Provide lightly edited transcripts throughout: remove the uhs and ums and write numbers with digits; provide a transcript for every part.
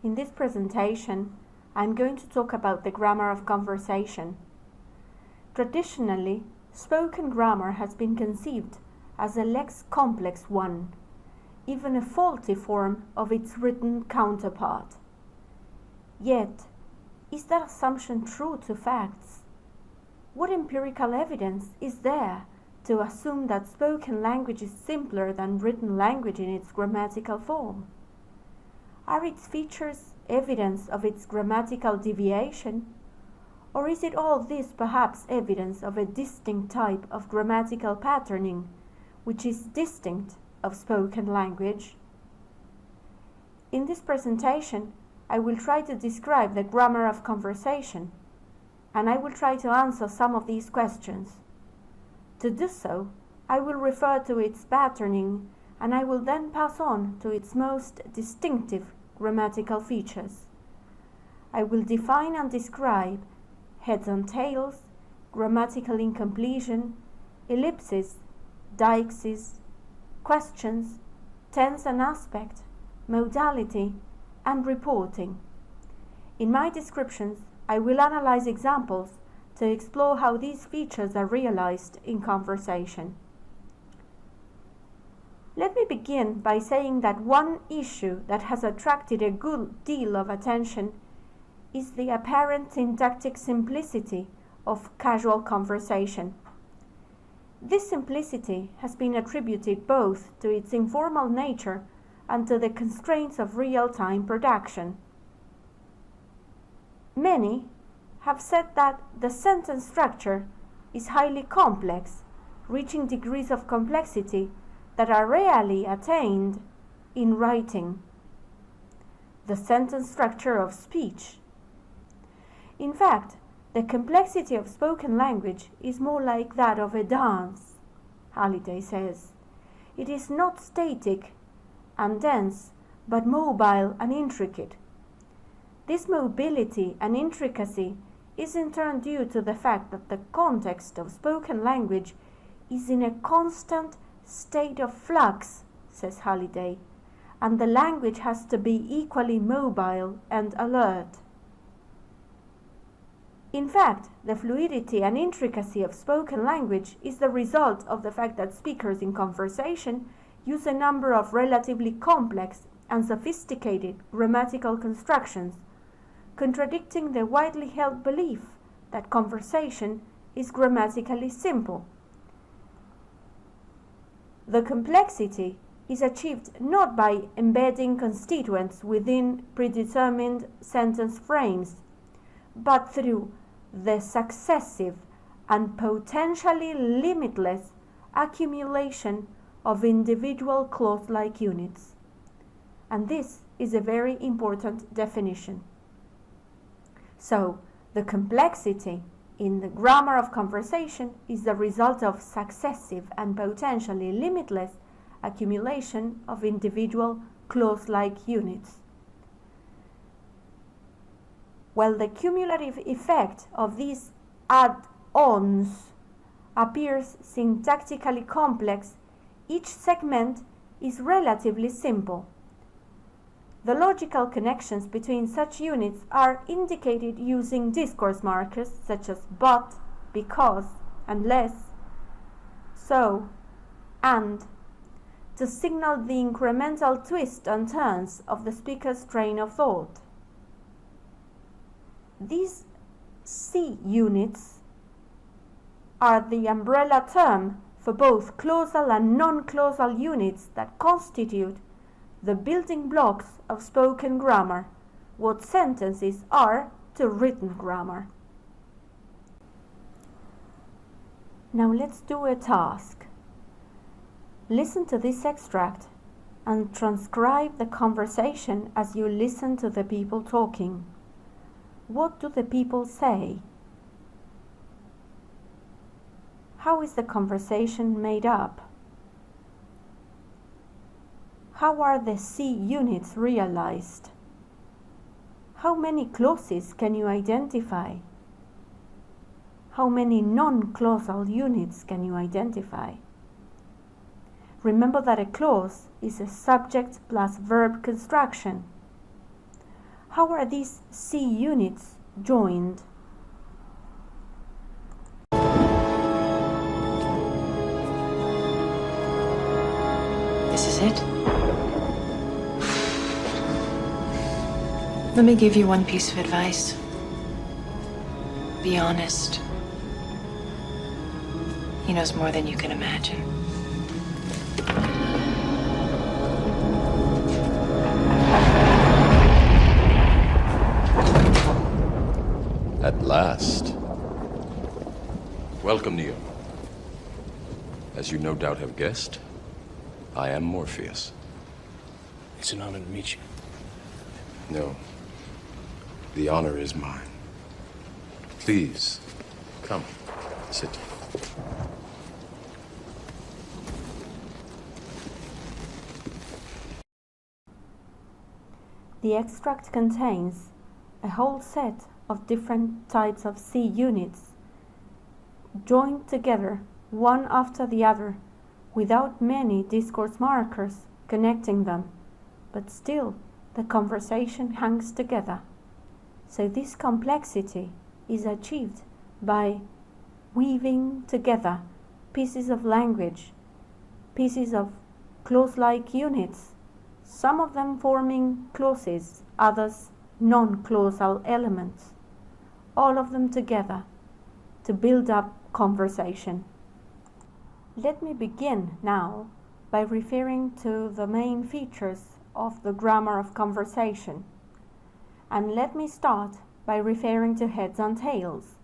In this presentation, I'm going to talk about the grammar of conversation. Traditionally, spoken grammar has been conceived as a less complex one, even a faulty form of its written counterpart. Yet, is that assumption true to facts? What empirical evidence is there to assume that spoken language is simpler than written language in its grammatical form? Are its features evidence of its grammatical deviation? Or is it all this perhaps evidence of a distinct type of grammatical patterning, which is distinct of spoken language? In this presentation, I will try to describe the grammar of conversation, and I will try to answer some of these questions. To do so, I will refer to its patterning, and I will then pass on to its most distinctive grammatical features. I will define and describe heads and tails, grammatical incompletion, ellipsis, deixis, questions, tense and aspect, modality, and reporting. In my descriptions, I will analyze examples to explore how these features are realized in conversation. Let me begin by saying that one issue that has attracted a good deal of attention is the apparent syntactic simplicity of casual conversation. This simplicity has been attributed both to its informal nature and to the constraints of real-time production. Many have said that the sentence structure is highly complex, reaching degrees of complexity that are rarely attained in writing. The sentence structure of speech. In fact, the complexity of spoken language is more like that of a dance, Halliday says. It is not static and dense, but mobile and intricate. This mobility and intricacy is in turn due to the fact that the context of spoken language is in a constant state of flux, says Halliday, and the language has to be equally mobile and alert. In fact, the fluidity and intricacy of spoken language is the result of the fact that speakers in conversation use a number of relatively complex and sophisticated grammatical constructions, contradicting the widely held belief that conversation is grammatically simple. The complexity is achieved not by embedding constituents within predetermined sentence frames, but through the successive and potentially limitless accumulation of individual clause-like units. And this is a very important definition. So, the complexity in the grammar of conversation is the result of successive and potentially limitless accumulation of individual clause-like units. While the cumulative effect of these add-ons appears syntactically complex, each segment is relatively simple. The logical connections between such units are indicated using discourse markers such as but, because, unless, so, and, to signal the incremental twists and turns of the speaker's train of thought. These C units are the umbrella term for both clausal and non-clausal units that constitute the building blocks of spoken grammar, what sentences are to written grammar. Now let's do a task. Listen to this extract and transcribe the conversation as you listen to the people talking. What do the people say? How is the conversation made up? How are the C units realized? How many clauses can you identify? How many non-clausal units can you identify? Remember that a clause is a subject plus verb construction. How are these C units joined? This is it. Let me give you one piece of advice. Be honest. He knows more than you can imagine. At last. Welcome, Neo. As you no doubt have guessed, I am Morpheus. It's an honor to meet you. No. The honor is mine. Please, come, sit. The extract contains a whole set of different types of C units joined together one after the other without many discourse markers connecting them, but still the conversation hangs together. So this complexity is achieved by weaving together pieces of language, pieces of clause-like units, some of them forming clauses, others non-clausal elements, all of them together to build up conversation. Let me begin now by referring to the main features of the grammar of conversation. And let me start by referring to heads and tails.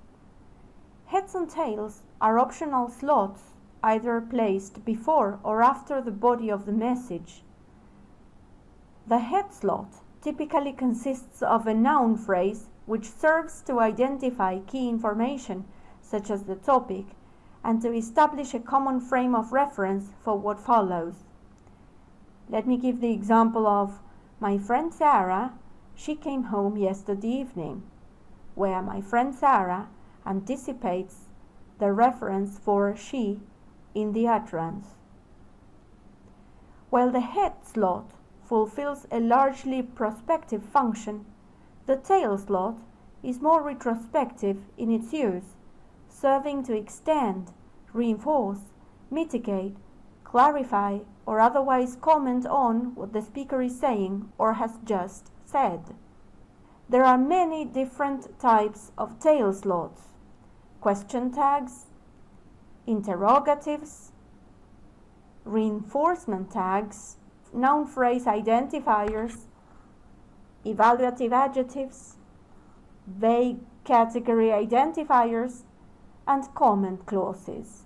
Heads and tails are optional slots either placed before or after the body of the message. The head slot typically consists of a noun phrase which serves to identify key information such as the topic and to establish a common frame of reference for what follows. Let me give the example of my friend Sarah, she came home yesterday evening, where my friend Sarah anticipates the reference for she in the utterance. While the head slot fulfills a largely prospective function, the tail slot is more retrospective in its use, serving to extend, reinforce, mitigate, clarify, or otherwise comment on what the speaker is saying or has just said. There are many different types of tail slots: question tags, interrogatives, reinforcement tags, noun phrase identifiers, evaluative adjectives, vague category identifiers, and comment clauses.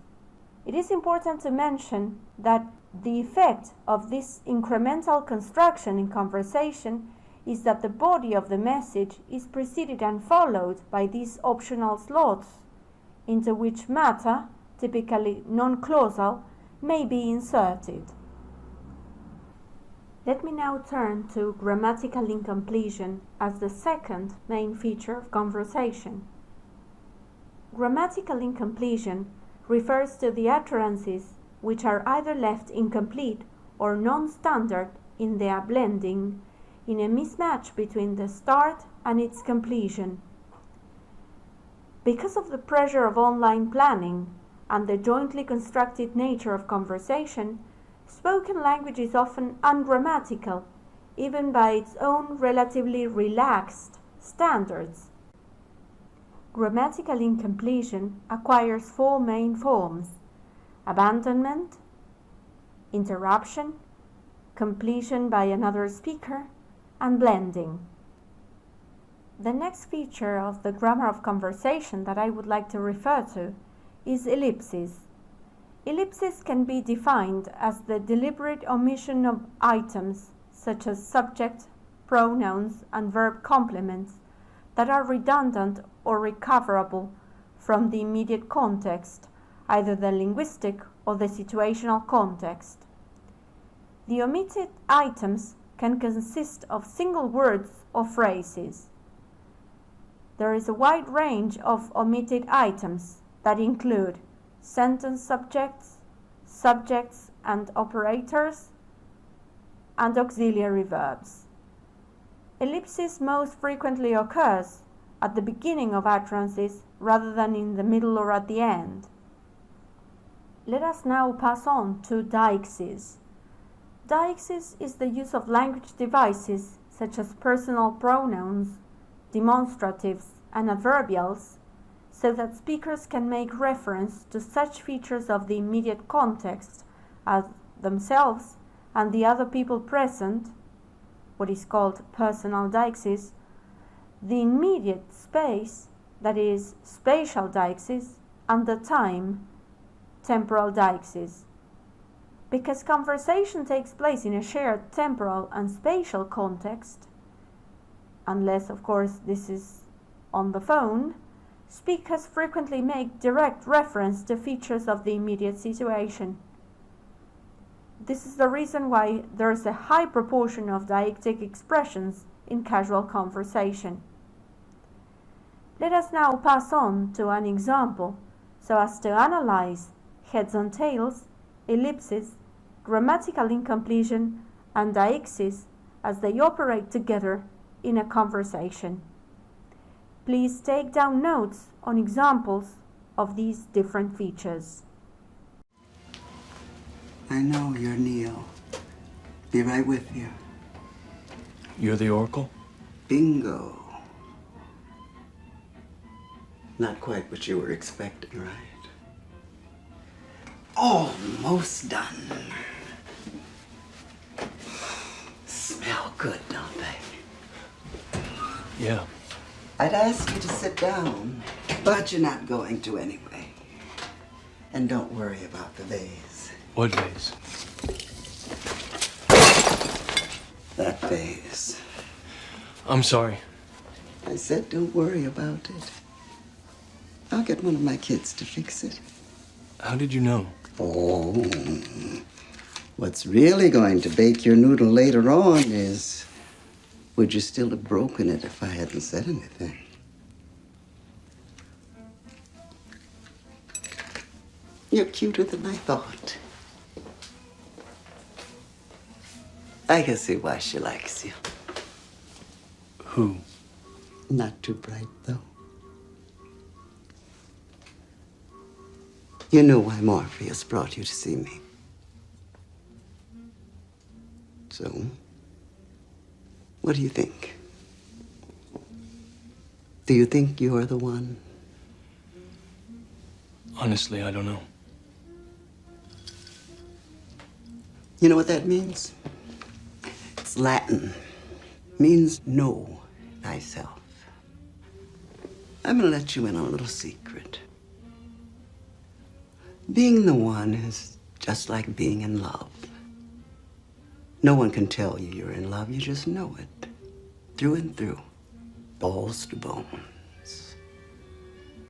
It is important to mention that the effect of this incremental construction in conversation is that the body of the message is preceded and followed by these optional slots, into which matter, typically non-clausal, may be inserted. Let me now turn to grammatical incompletion as the second main feature of conversation. Grammatical incompletion refers to the utterances which are either left incomplete or non-standard in their blending, in a mismatch between the start and its completion. Because of the pressure of online planning and the jointly constructed nature of conversation, spoken language is often ungrammatical, even by its own relatively relaxed standards. Grammatical incompletion acquires four main forms: abandonment, interruption, completion by another speaker, and blending. The next feature of the grammar of conversation that I would like to refer to is ellipsis. Ellipsis can be defined as the deliberate omission of items such as subject, pronouns, and verb complements that are redundant or recoverable from the immediate context, either the linguistic or the situational context. The omitted items can consist of single words or phrases. There is a wide range of omitted items that include sentence subjects, subjects and operators, and auxiliary verbs. Ellipsis most frequently occurs at the beginning of utterances rather than in the middle or at the end. Let us now pass on to deixis. Deixis is the use of language devices such as personal pronouns, demonstratives, and adverbials, so that speakers can make reference to such features of the immediate context as themselves and the other people present, what is called personal deixis, the immediate space, that is, spatial deixis, and the time, temporal deixis. Because conversation takes place in a shared temporal and spatial context, unless, of course, this is on the phone, speakers frequently make direct reference to features of the immediate situation. This is the reason why there is a high proportion of deictic expressions in casual conversation. Let us now pass on to an example so as to analyze heads and tails, ellipsis, grammatical incompletion, and deixis as they operate together in a conversation. Please take down notes on examples of these different features. I know you're Neil. Be right with you. You're the Oracle? Bingo. Not quite what you were expecting, right? Almost done. Smell good, don't they? Yeah. I'd ask you to sit down, but you're not going to anyway. And don't worry about the vase. What vase? That vase. I'm sorry. I said don't worry about it. I'll get one of my kids to fix it. How did you know? Oh, what's really going to bake your noodle later on is, would you still have broken it if I hadn't said anything? You're cuter than I thought. I can see why she likes you. Who? Not too bright, though. You know why Morpheus brought you to see me. So, what do you think? Do you think you're the one? Honestly, I don't know. You know what that means? It's Latin. Means know thyself. I'm gonna let you in on a little secret. Being the one is just like being in love. No one can tell you you're in love, you just know it. Through and through. Balls to bones.